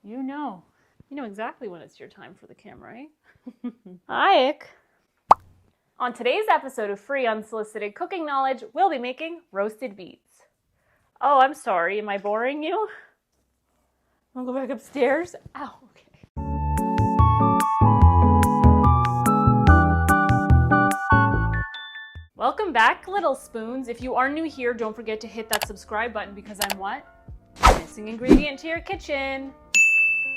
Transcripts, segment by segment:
You know exactly when it's your time for the camera, right? Hi. On today's episode of Free Unsolicited Cooking Knowledge, we'll be making roasted beets. Oh, I'm sorry. Am I boring you? I'll go back upstairs. Ow, okay. Welcome back, little spoons. If you are new here, don't forget to hit that subscribe button because I'm what? Missing ingredient to your kitchen.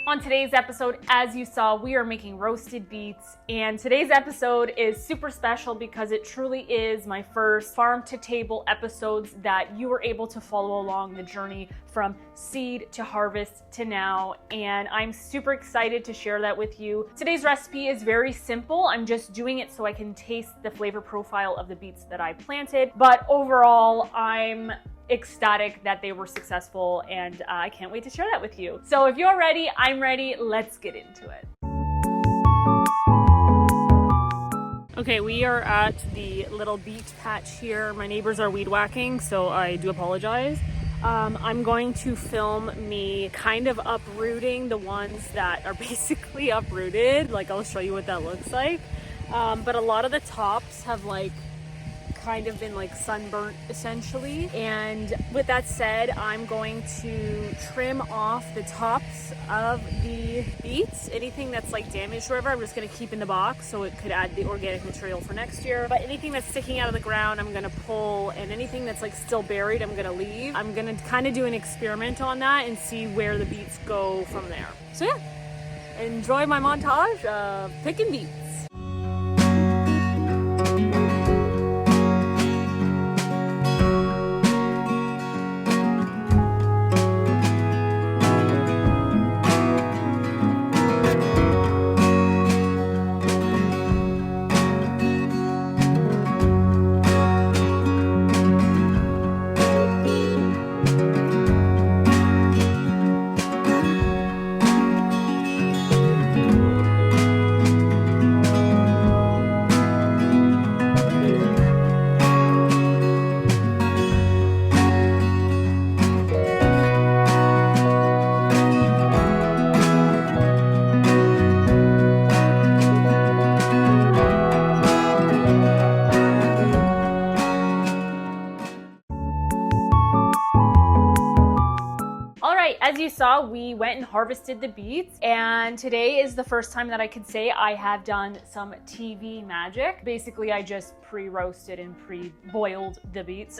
On today's episode, as you saw, we are making roasted beets, and today's episode is super special because it truly is my first farm to table episodes that you were able to follow along the journey from seed to harvest to now, and I'm super excited to share that with you. Today's recipe is very simple. I'm just doing it so I can taste the flavor profile of the beets that I planted, but overall, I'm ecstatic that they were successful, and I can't wait to share that with you. So if you're ready, I'm ready. Let's get into it. Okay, we are at the little beet patch here. My neighbors are weed whacking, so I do apologize. I'm going to film me kind of uprooting the ones that are basically uprooted. Like, I'll show you what that looks like. But a lot of the tops have kind of been sunburnt essentially, and with that said, I'm going to trim off the tops of the beets. Anything that's damaged or whatever, I'm just going to keep in the box so it could add the organic material for next year. But anything that's sticking out of the ground, I'm going to pull, and anything that's still buried, I'm going to leave. I'm going to kind of do an experiment on that and see where the beets go from there. So yeah, enjoy my montage of picking beets. As you saw, we went and harvested the beets, and today is the first time that I could say I have done some TV magic. Basically, I just pre-roasted and pre-boiled the beets.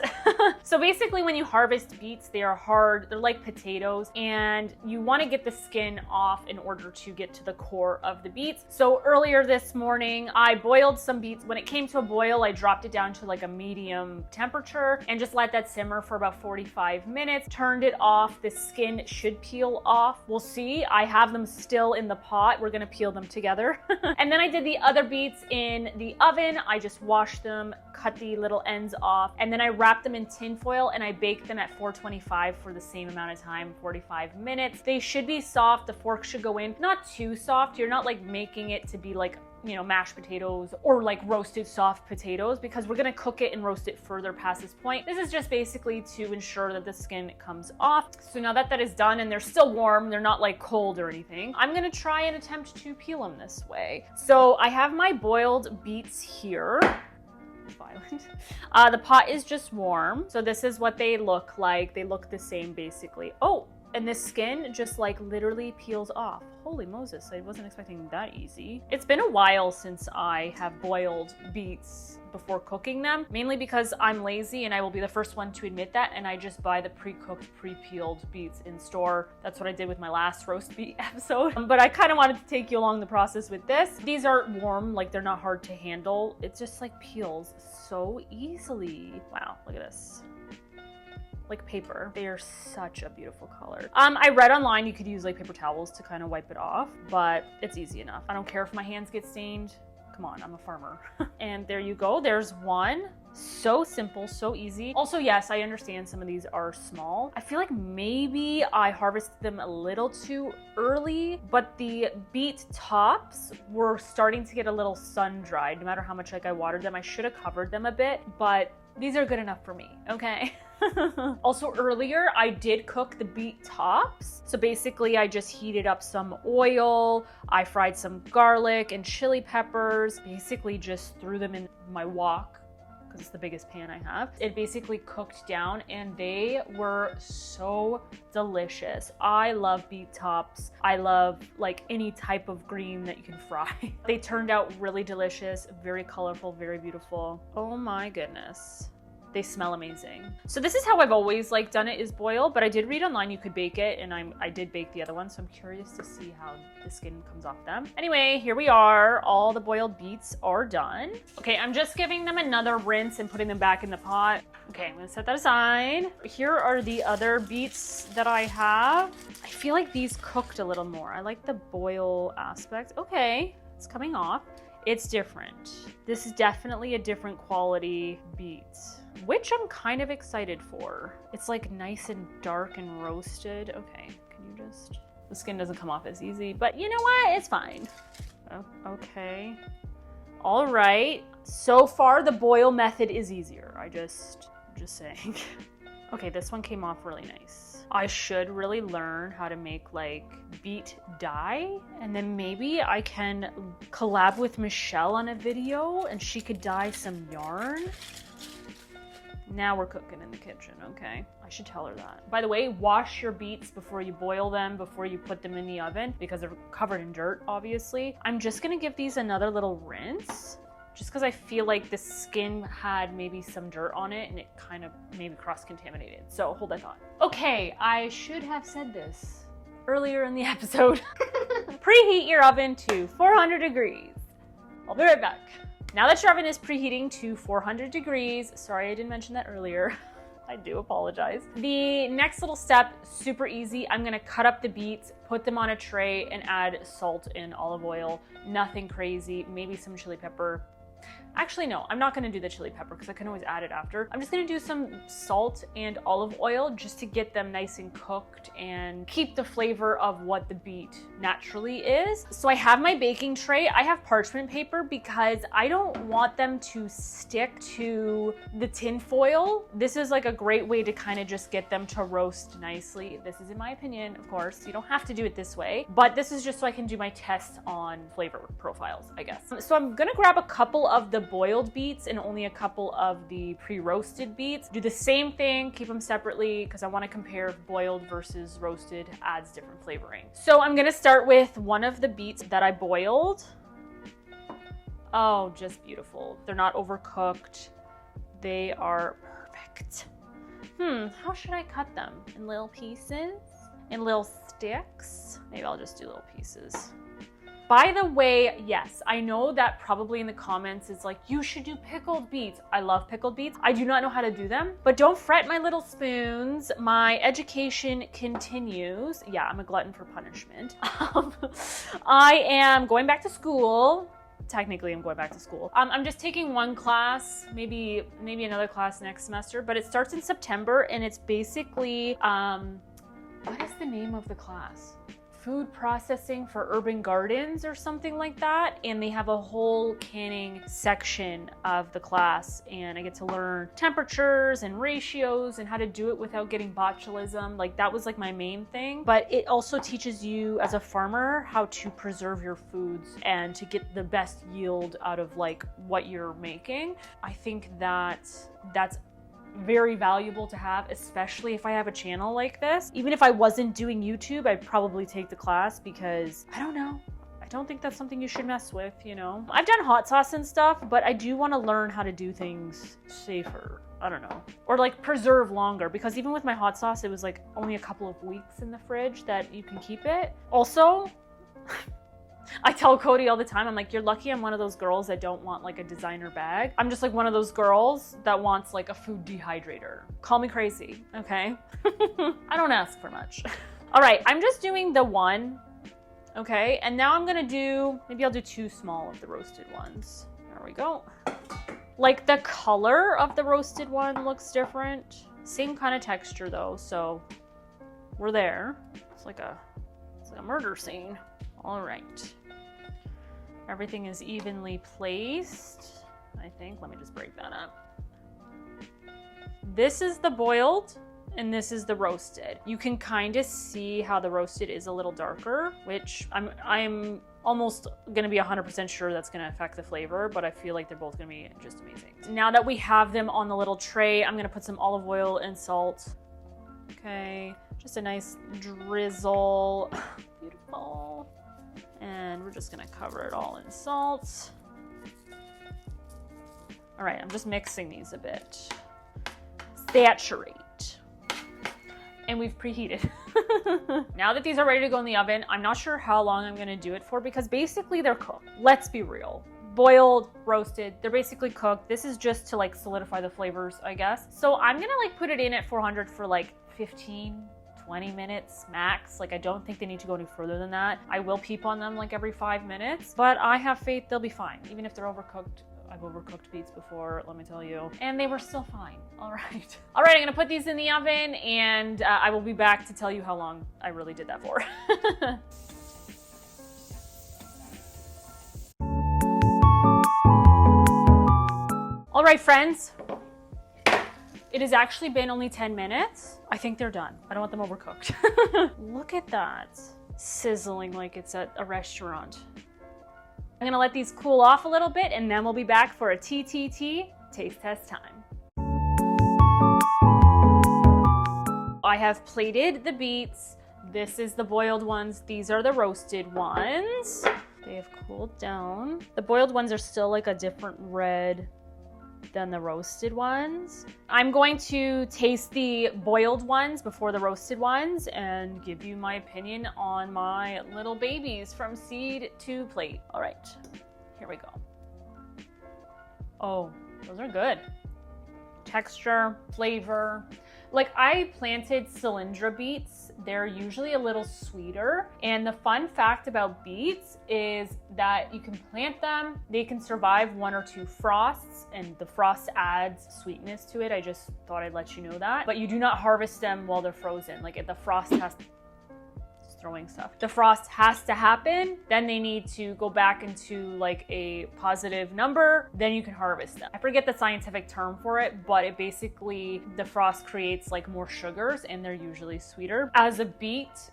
So basically, when you harvest beets, they are hard, they're like potatoes, and you want to get the skin off in order to get to the core of the beets. So earlier this morning, I boiled some beets. When it came to a boil, I dropped it down to a medium temperature and just let that simmer for about 45 minutes, turned it off. The skin should peel off. We'll see. I have them still in the pot. We're gonna peel them together. And then I did the other beets in the oven. I just washed them, cut the little ends off, and then I wrapped them in tin foil and I baked them at 425 for the same amount of time, 45 minutes. They should be soft. The fork should go in. Not too soft. You're not making it to be mashed potatoes or roasted soft potatoes, because we're gonna cook it and roast it further past this point. This is just basically to ensure that the skin comes off. So now that that is done and they're still warm, they're not cold or anything, I'm gonna try and attempt to peel them this way. So I have my boiled beets here. Violent. The pot is just warm. So this is what they look like. They look the same basically. Oh, and this skin just literally peels off. Holy Moses, I wasn't expecting that easy. It's been a while since I have boiled beets before cooking them, mainly because I'm lazy, and I will be the first one to admit that, and I just buy the pre-cooked, pre-peeled beets in store. That's what I did with my last roast beet episode. But I kind of wanted to take you along the process with this. These are warm, they're not hard to handle. It just peels so easily. Wow, look at this. Like paper. They are such a beautiful color. I read online you could use paper towels to kind of wipe it off, but it's easy enough. I don't care if my hands get stained. Come on, I'm a farmer. And there you go. There's one. So simple, so easy. Also, yes, I understand some of these are small. I feel like maybe I harvested them a little too early, but the beet tops were starting to get a little sun-dried. No matter how much I watered them, I should have covered them a bit, but these are good enough for me, okay? Also earlier, I did cook the beet tops. So basically I just heated up some oil. I fried some garlic and chili peppers, basically just threw them in my wok, because it's the biggest pan I have. It basically cooked down and they were so delicious. I love beet tops. I love like any type of green that you can fry. They turned out really delicious, very colorful, very beautiful. Oh my goodness. They smell amazing. So this is how I've always like done it, is boil, but I did read online you could bake it, and I did bake the other one, so I'm curious to see how the skin comes off them. Anyway, here we are. All the boiled beets are done. Okay, I'm just giving them another rinse and putting them back in the pot. Okay, I'm gonna set that aside. Here are the other beets that I have. I feel like these cooked a little more. I like the boil aspect. Okay, it's coming off. It's different. This is definitely a different quality beet, which I'm kind of excited for. It's like nice and dark and roasted. Okay, can you just, the skin doesn't come off as easy, but you know what? It's fine. Oh, okay. All right. So far, the boil method is easier. I'm just saying. Okay, this one came off really nice. I should really learn how to make like beet dye, and then maybe I can collab with Michelle on a video and she could dye some yarn. Now we're cooking in the kitchen, okay? I should tell her that. By the way, wash your beets before you boil them, before you put them in the oven, because they're covered in dirt, obviously. I'm just gonna give these another little rinse, just because I feel like the skin had maybe some dirt on it and it kind of maybe cross-contaminated. So hold that thought. Okay, I should have said this earlier in the episode. Preheat your oven to 400 degrees. I'll be right back. Now that your oven is preheating to 400 degrees, sorry I didn't mention that earlier. I do apologize. The next little step, super easy. I'm gonna cut up the beets, put them on a tray, and add salt and olive oil. Nothing crazy, maybe some chili pepper. Actually, no, I'm not gonna do the chili pepper because I can always add it after. I'm just gonna do some salt and olive oil just to get them nice and cooked and keep the flavor of what the beet naturally is. So I have my baking tray. I have parchment paper because I don't want them to stick to the tin foil. This is like a great way to kind of just get them to roast nicely. This is in my opinion, of course. You don't have to do it this way, but this is just so I can do my tests on flavor profiles, I guess. So I'm gonna grab a couple of the boiled beets and only a couple of the pre-roasted beets. Do the same thing, keep them separately because I want to compare if boiled versus roasted adds different flavoring. So I'm gonna start with one of the beets that I boiled. Oh, just beautiful. They're not overcooked. They are perfect. How should I cut them? In little pieces? In little sticks? Maybe I'll just do little pieces. By the way, yes, I know that probably in the comments it's like, you should do pickled beets. I love pickled beets. I do not know how to do them, but don't fret my little spoons. My education continues. Yeah, I'm a glutton for punishment. I am going back to school. Technically, I'm going back to school. I'm just taking one class, maybe another class next semester, but it starts in September and it's basically, what is the name of the class? Food processing for urban gardens or something like that. And they have a whole canning section of the class. And I get to learn temperatures and ratios and how to do it without getting botulism. Like that was like my main thing. But it also teaches you as a farmer how to preserve your foods and to get the best yield out of like what you're making. I think that that's very valuable to have, especially if I have a channel like this. Even if I wasn't doing YouTube, I'd probably take the class because I don't know. I don't think that's something you should mess with, you know? I've done hot sauce and stuff, but I do want to learn how to do things safer. I don't know. Or like preserve longer, because even with my hot sauce, it was like only a couple of weeks in the fridge that you can keep it. Also, I tell Cody all the time, I'm like, you're lucky I'm one of those girls that don't want like a designer bag. I'm just like one of those girls that wants like a food dehydrator. Call me crazy, okay? I don't ask for much. All right, I'm just doing the one, okay? And now I'm gonna do, maybe I'll do 2 small of the roasted ones. There we go. Like the color of the roasted one looks different. Same kind of texture though, so we're there. It's like a murder scene. All right. Everything is evenly placed, I think. Let me just break that up. This is the boiled and this is the roasted. You can kind of see how the roasted is a little darker, which I'm almost gonna be 100% sure that's gonna affect the flavor, but I feel like they're both gonna be just amazing. Now that we have them on the little tray, I'm gonna put some olive oil and salt. Okay, just a nice drizzle. Beautiful. And we're just gonna cover it all in salt. All right, I'm just mixing these a bit. Saturate. And we've preheated. Now that these are ready to go in the oven, I'm not sure how long I'm gonna do it for because basically they're cooked. Let's be real. Boiled, roasted, they're basically cooked. This is just to like solidify the flavors, I guess. So I'm gonna like put it in at 400 for like 15, 20 minutes max. Like I don't think they need to go any further than that. I will peep on them like every 5 minutes, but I have faith they'll be fine. Even if they're overcooked. I've overcooked beets before, let me tell you. And they were still fine. All right. All right, I'm gonna put these in the oven and I will be back to tell you how long I really did that for. All right, friends. It has actually been only 10 minutes. I think they're done. I don't want them overcooked. Look at that. Sizzling like it's at a restaurant. I'm gonna let these cool off a little bit and then we'll be back for a TTT taste test time. I have plated the beets. This is the boiled ones. These are the roasted ones. They have cooled down. The boiled ones are still like a different red than the roasted ones. I'm going to taste the boiled ones before the roasted ones and give you my opinion on my little babies from seed to plate. All right, here we go. Oh, those are good. Texture, flavor. Like I planted Cylindra beets. They're usually a little sweeter. And the fun fact about beets is that you can plant them. They can survive 1 or 2 frosts and the frost adds sweetness to it. I just thought I'd let you know that. But you do not harvest them while they're frozen. Like if the frost has throwing stuff. The frost has to happen, then they need to go back into like a positive number, then you can harvest them. I forget the scientific term for it, but it basically, the frost creates like more sugars and they're usually sweeter. As a beet,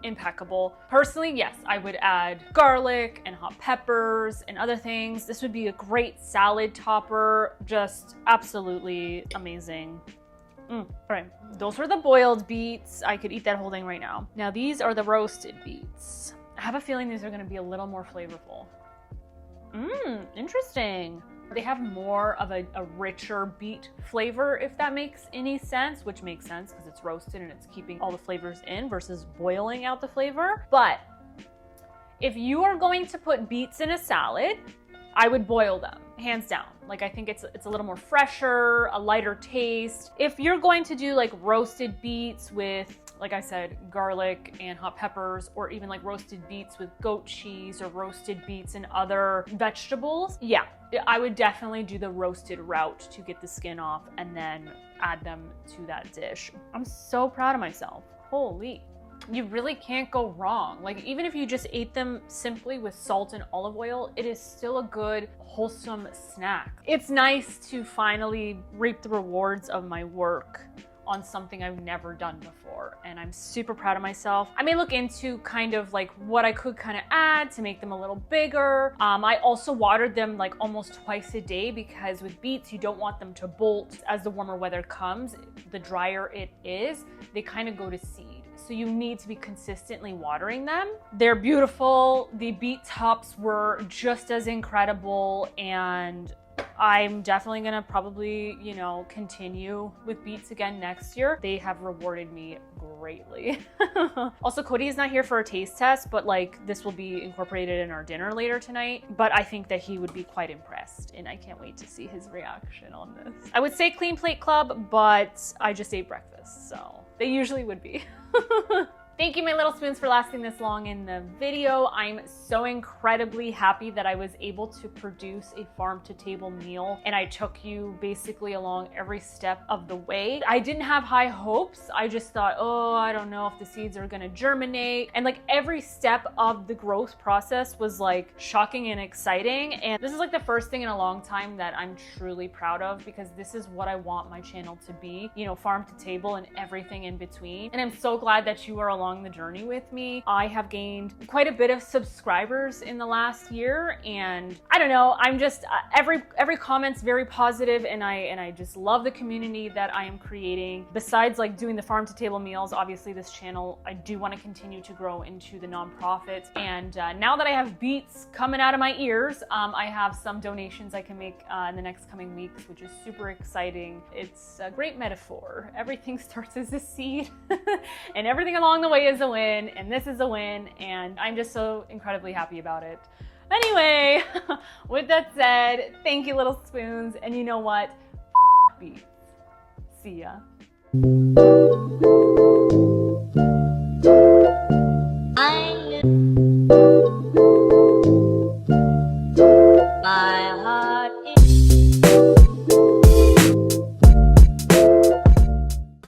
impeccable. Personally, yes, I would add garlic and hot peppers and other things. This would be a great salad topper, just absolutely amazing. All right, those are the boiled beets. I could eat that whole thing right now. Now these are the roasted beets. I have a feeling these are gonna be a little more flavorful. Interesting. They have more of a richer beet flavor, if that makes any sense, which makes sense because it's roasted and it's keeping all the flavors in versus boiling out the flavor. But if you are going to put beets in a salad, I would boil them, hands down. Like I think it's a little more fresher, a lighter taste. If you're going to do like roasted beets with, like I said, garlic and hot peppers, or even like roasted beets with goat cheese or roasted beets and other vegetables, yeah, I would definitely do the roasted route to get the skin off and then add them to that dish. I'm so proud of myself. Holy. You really can't go wrong. Like even if you just ate them simply with salt and olive oil, it is still a good, wholesome snack. It's nice to finally reap the rewards of my work on something I've never done before. And I'm super proud of myself. I may look into kind of like what I could kind of add to make them a little bigger. I also watered them like almost twice a day because with beets, you don't want them to bolt as the warmer weather comes. The drier it is, they kind of go to seed. So you need to be consistently watering them. They're beautiful. The beet tops were just as incredible, and I'm definitely gonna probably, you know, continue with beets again next year. They have rewarded me greatly. Also, Cody is not here for a taste test, but like this will be incorporated in our dinner later tonight. But I think that he would be quite impressed, and I can't wait to see his reaction on this. I would say Clean Plate Club, but I just ate breakfast, so they usually would be. Thank you, my little spoons, for lasting this long in the video. I'm so incredibly happy that I was able to produce a farm-to-table meal, and I took you basically along every step of the way. I didn't have high hopes. I just thought, oh, I don't know if the seeds are gonna germinate. And like every step of the growth process was like shocking and exciting. And this is like the first thing in a long time that I'm truly proud of, because this is what I want my channel to be, you know, farm to table and everything in between. And I'm so glad that you are along the journey with me. I have gained quite a bit of subscribers in the last year, and I don't know, I'm just every comment's very positive, and I just love the community that I am creating. Besides like doing the farm to table meals, obviously this channel, I do want to continue to grow into the nonprofit. And now that I have Beets coming out of my ears, I have some donations I can make in the next coming weeks, which is super exciting. It's a great metaphor. Everything starts as a seed and everything along the way is a win, and this is a win, and I'm just so incredibly happy about it. Anyway, with that said, thank you, little spoons, and you know what? Beets. See ya.